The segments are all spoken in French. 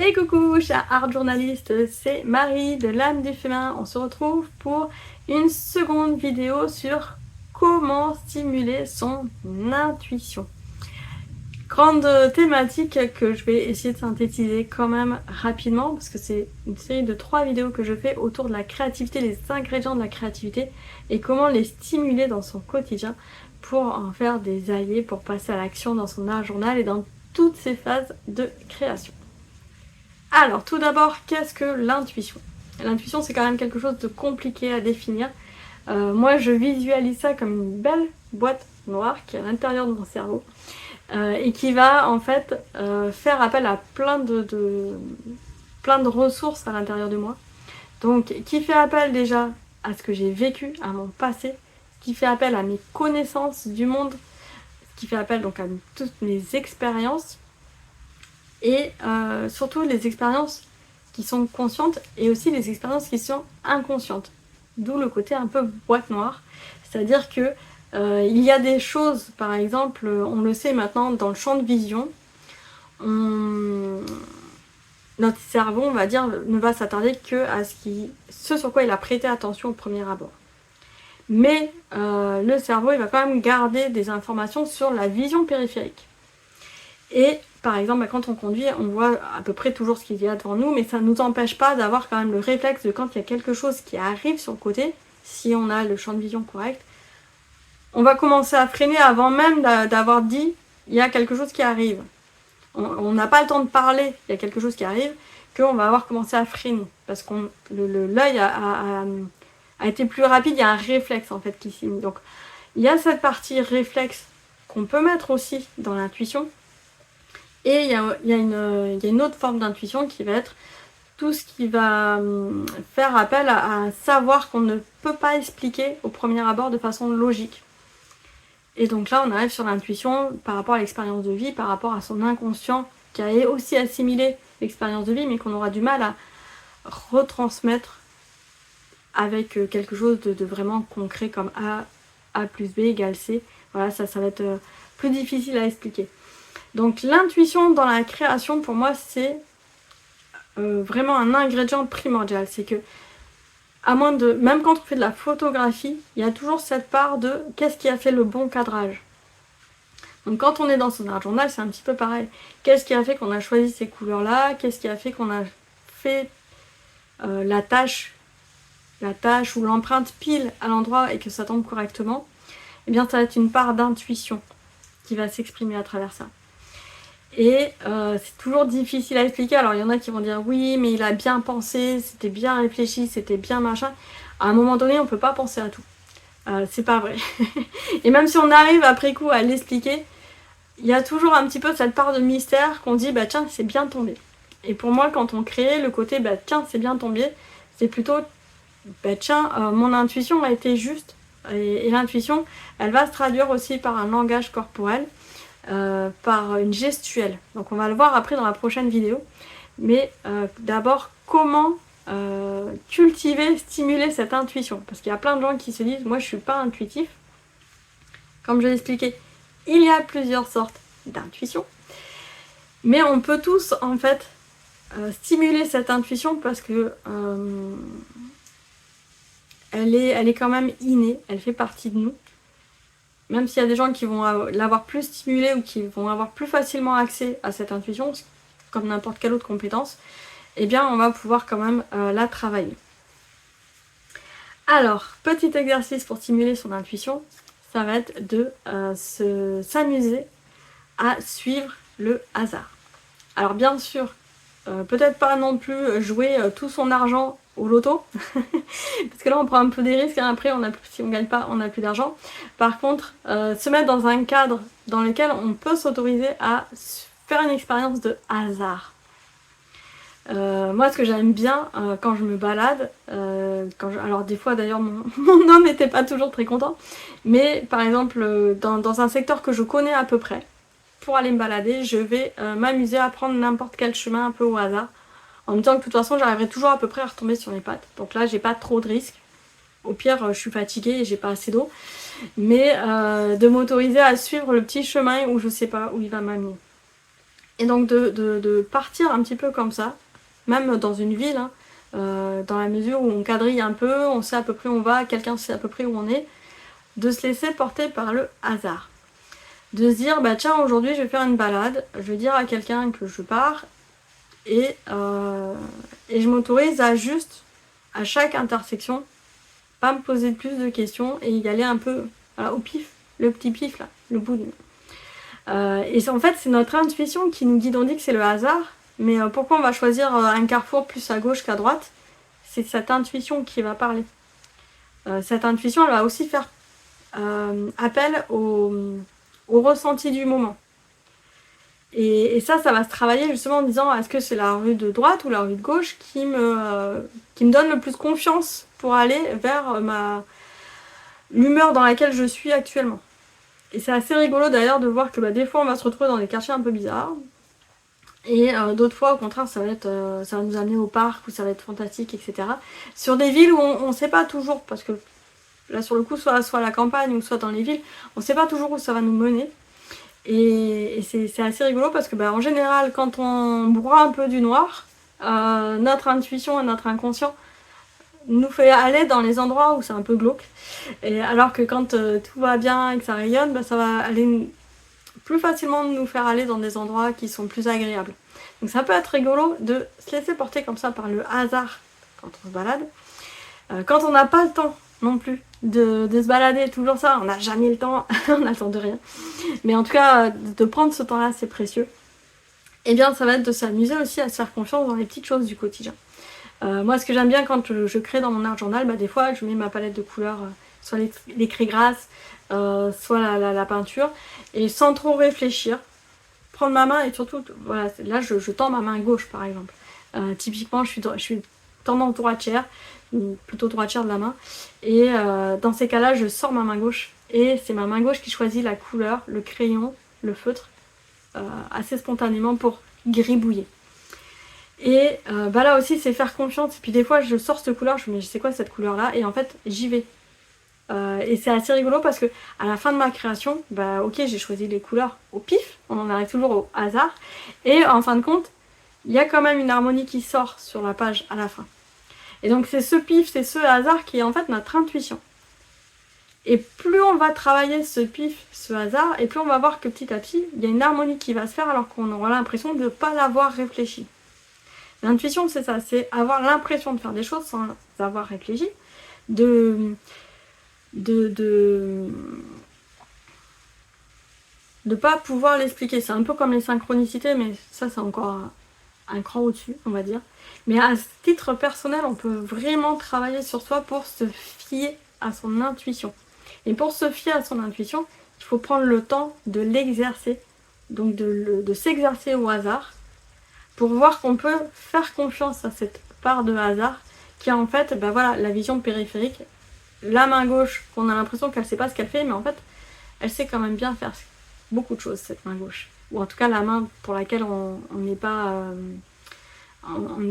Et coucou chers art journalistes, c'est Marie de l'âme du féminin. On se retrouve pour une seconde vidéo sur comment stimuler son intuition. Grande thématique que je vais essayer de synthétiser quand même rapidement parce que c'est une série de 3 vidéos que je fais autour de la créativité, les ingrédients de la créativité et comment les stimuler dans son quotidien pour en faire des alliés, pour passer à l'action dans son art journal et dans toutes ses phases de création. Alors, tout d'abord, qu'est-ce que l'intuition? L'intuition, c'est quand même quelque chose de compliqué à définir. Moi, je visualise ça comme une belle boîte noire qui est à l'intérieur de mon cerveau et qui va en fait faire appel à plein de ressources à l'intérieur de moi. Donc, qui fait appel déjà à ce que j'ai vécu, à mon passé, qui fait appel à mes connaissances du monde, qui fait appel donc à toutes mes expériences et surtout les expériences qui sont conscientes et aussi les expériences qui sont inconscientes. D'où le côté un peu boîte noire. C'est-à-dire que il y a des choses, par exemple, on le sait maintenant, dans le champ de vision, notre cerveau, on va dire, ne va s'attarder que à ce sur quoi il a prêté attention au premier abord. Mais le cerveau, il va quand même garder des informations sur la vision périphérique. Et par exemple, quand on conduit, on voit à peu près toujours ce qu'il y a devant nous, mais ça ne nous empêche pas d'avoir quand même le réflexe de quand il y a quelque chose qui arrive sur le côté, si on a le champ de vision correct, on va commencer à freiner avant même d'avoir dit il y a quelque chose qui arrive. On n'a pas le temps de parler, il y a quelque chose qui arrive, qu'on va avoir commencé à freiner. Parce que l'œil a été plus rapide, il y a un réflexe en fait qui s'est mis. Donc il y a cette partie réflexe qu'on peut mettre aussi dans l'intuition. Et il y a une autre forme d'intuition qui va être tout ce qui va faire appel à un savoir qu'on ne peut pas expliquer au premier abord de façon logique. Et donc là, on arrive sur l'intuition par rapport à l'expérience de vie, par rapport à son inconscient qui a aussi assimilé l'expérience de vie, mais qu'on aura du mal à retransmettre avec quelque chose de vraiment concret comme A plus B égale C. Voilà, ça va être plus difficile à expliquer. Donc l'intuition dans la création, pour moi, c'est vraiment un ingrédient primordial. C'est que, même quand on fait de la photographie, il y a toujours cette part de qu'est-ce qui a fait le bon cadrage. Donc quand on est dans son art journal, c'est un petit peu pareil. Qu'est-ce qui a fait qu'on a choisi ces couleurs-là? Qu'est-ce qui a fait qu'on a fait la tâche ou l'empreinte pile à l'endroit et que ça tombe correctement? Eh bien, ça va être une part d'intuition qui va s'exprimer à travers ça. Et c'est toujours difficile à expliquer. Alors il y en a qui vont dire oui, mais il a bien pensé, c'était bien réfléchi, c'était bien machin. À un moment donné, on peut pas penser à tout. C'est pas vrai. Et même si on arrive après coup à l'expliquer, il y a toujours un petit peu cette part de mystère qu'on dit bah tiens, c'est bien tombé. Et pour moi, quand on crée le côté bah tiens, c'est bien tombé, c'est plutôt bah tiens, mon intuition a été juste. Et l'intuition, elle va se traduire aussi par un langage corporel. Par une gestuelle. Donc on va le voir après dans la prochaine vidéo. Mais d'abord, comment cultiver, stimuler cette intuition. Parce qu'il y a plein de gens qui se disent, moi je suis pas intuitif. Comme je l'ai expliqué, il y a plusieurs sortes d'intuition. Mais on peut tous en fait stimuler cette intuition parce que elle est quand même innée, elle fait partie de nous. Même s'il y a des gens qui vont l'avoir plus stimulée ou qui vont avoir plus facilement accès à cette intuition, comme n'importe quelle autre compétence, eh bien on va pouvoir quand même la travailler. Alors, petit exercice pour stimuler son intuition, ça va être de s'amuser à suivre le hasard. Alors bien sûr, peut-être pas non plus jouer tout son argent au loto, parce que là on prend un peu des risques, hein. Après si on gagne pas, on n'a plus d'argent. Par contre, se mettre dans un cadre dans lequel on peut s'autoriser à faire une expérience de hasard. Moi ce que j'aime bien quand je me balade, alors des fois d'ailleurs mon homme n'était pas toujours très content, mais par exemple dans un secteur que je connais à peu près, pour aller me balader, je vais m'amuser à prendre n'importe quel chemin un peu au hasard, en me disant que de toute façon j'arriverai toujours à peu près à retomber sur mes pattes. Donc là j'ai pas trop de risques. Au pire je suis fatiguée et j'ai pas assez d'eau. Mais de m'autoriser à suivre le petit chemin où je sais pas où il va m'amener. Et donc de partir un petit peu comme ça, même dans une ville, hein, dans la mesure où on quadrille un peu, on sait à peu près où on va, quelqu'un sait à peu près où on est, de se laisser porter par le hasard. De se dire, bah tiens, aujourd'hui je vais faire une balade, je vais dire à quelqu'un que je pars, et je m'autorise à juste, à chaque intersection, pas me poser plus de questions et y aller un peu voilà, au pif, le petit pif là, le bout de... et en fait c'est notre intuition qui nous guide. On dit que c'est le hasard, mais pourquoi on va choisir un carrefour plus à gauche qu'à droite? C'est cette intuition qui va parler. Cette intuition elle va aussi faire appel au ressenti du moment. Et ça va se travailler justement en disant est-ce que c'est la rue de droite ou la rue de gauche qui me donne le plus confiance pour aller vers l'humeur dans laquelle je suis actuellement. Et c'est assez rigolo d'ailleurs de voir que des fois on va se retrouver dans des quartiers un peu bizarres et d'autres fois au contraire ça va nous amener au parc où ça va être fantastique, etc. Sur des villes où on ne sait pas toujours, parce que là sur le coup soit à la campagne ou soit dans les villes, on ne sait pas toujours où ça va nous mener. Et c'est assez rigolo parce que en général quand on broie un peu du noir, notre intuition et notre inconscient nous fait aller dans les endroits où c'est un peu glauque. Et alors que quand tout va bien et que ça rayonne, ça va aller plus facilement nous faire aller dans des endroits qui sont plus agréables. Donc ça peut être rigolo de se laisser porter comme ça par le hasard quand on se balade. Quand on n'a pas le temps non plus de se balader, toujours ça, on n'a jamais le temps, on n'a le temps de rien. Mais en tout cas, de prendre ce temps-là, c'est précieux. Et bien ça va être de s'amuser aussi à se faire confiance dans les petites choses du quotidien. Moi ce que j'aime bien quand je crée dans mon art journal, des fois je mets ma palette de couleurs, soit les craygrasses, soit la peinture, et sans trop réfléchir, prendre ma main et surtout, voilà, là je tends ma main gauche par exemple. Typiquement je suis tendance droitière, plutôt droitière de la main, et dans ces cas-là je sors ma main gauche, et c'est ma main gauche qui choisit la couleur, le crayon, le feutre, assez spontanément pour gribouiller. Et là aussi c'est faire confiance, et puis des fois je sors cette couleur, je me dis c'est quoi cette couleur là, et en fait j'y vais. Et c'est assez rigolo parce que à la fin de ma création, ok j'ai choisi les couleurs au pif, on en arrive toujours au hasard, et en fin de compte il y a quand même une harmonie qui sort sur la page à la fin. Et donc c'est ce pif, c'est ce hasard qui est en fait notre intuition. Et plus on va travailler ce pif, ce hasard, et plus on va voir que petit à petit il y a une harmonie qui va se faire alors qu'on aura l'impression de ne pas l'avoir réfléchi. L'intuition, c'est ça, c'est avoir l'impression de faire des choses sans avoir réfléchi, de pas pouvoir l'expliquer. C'est un peu comme les synchronicités, mais ça, c'est encore un cran au-dessus, on va dire. Mais à titre personnel, on peut vraiment travailler sur soi pour se fier à son intuition. Et pour se fier à son intuition, il faut prendre le temps de l'exercer, donc de s'exercer au hasard, pour voir qu'on peut faire confiance à cette part de hasard qui est en fait voilà, la vision périphérique, la main gauche qu'on a l'impression qu'elle ne sait pas ce qu'elle fait, mais en fait elle sait quand même bien faire beaucoup de choses, cette main gauche, ou en tout cas la main pour laquelle on n'est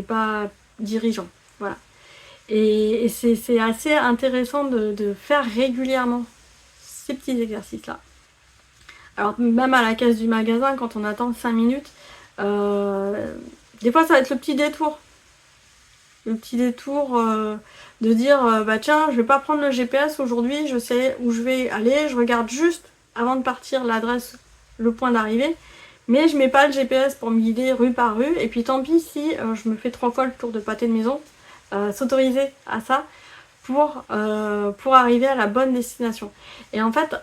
pas dirigeant, voilà. Et c'est assez intéressant de faire régulièrement ces petits exercices là. Alors même à la caisse du magasin, quand on attend 5 minutes, des fois ça va être le petit détour. Le petit détour de dire tiens, je vais pas prendre le GPS aujourd'hui, je sais où je vais aller, je regarde juste avant de partir l'adresse, le point d'arrivée, mais je mets pas le GPS pour me guider rue par rue, et puis tant pis si je me fais 3 fois le tour de pâté de maison, s'autoriser à ça pour arriver à la bonne destination. Et en fait,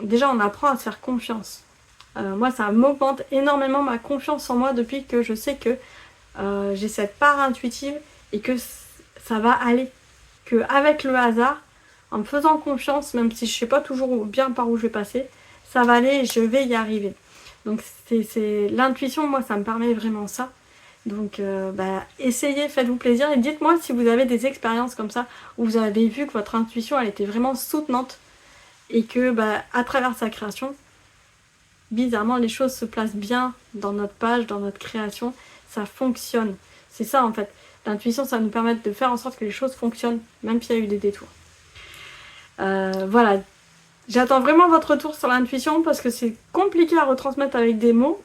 déjà on apprend à se faire confiance. Moi ça m'augmente énormément ma confiance en moi depuis que je sais que j'ai cette part intuitive et que ça va aller. Qu'avec le hasard, en me faisant confiance, même si je ne sais pas toujours bien par où je vais passer, ça va aller et je vais y arriver. Donc c'est l'intuition, moi ça me permet vraiment ça. Donc essayez, faites-vous plaisir et dites-moi si vous avez des expériences comme ça où vous avez vu que votre intuition elle était vraiment soutenante et que à travers sa création, bizarrement les choses se placent bien dans notre page, dans notre création, ça fonctionne. C'est ça en fait. L'intuition, ça nous permet de faire en sorte que les choses fonctionnent, même s'il y a eu des détours. Voilà. J'attends vraiment votre retour sur l'intuition parce que c'est compliqué à retransmettre avec des mots.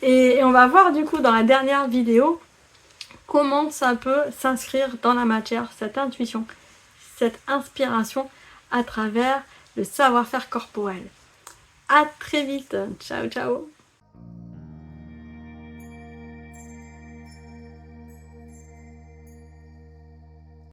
Et on va voir du coup dans la dernière vidéo comment ça peut s'inscrire dans la matière, cette intuition, cette inspiration à travers le savoir-faire corporel. À très vite, ciao ciao.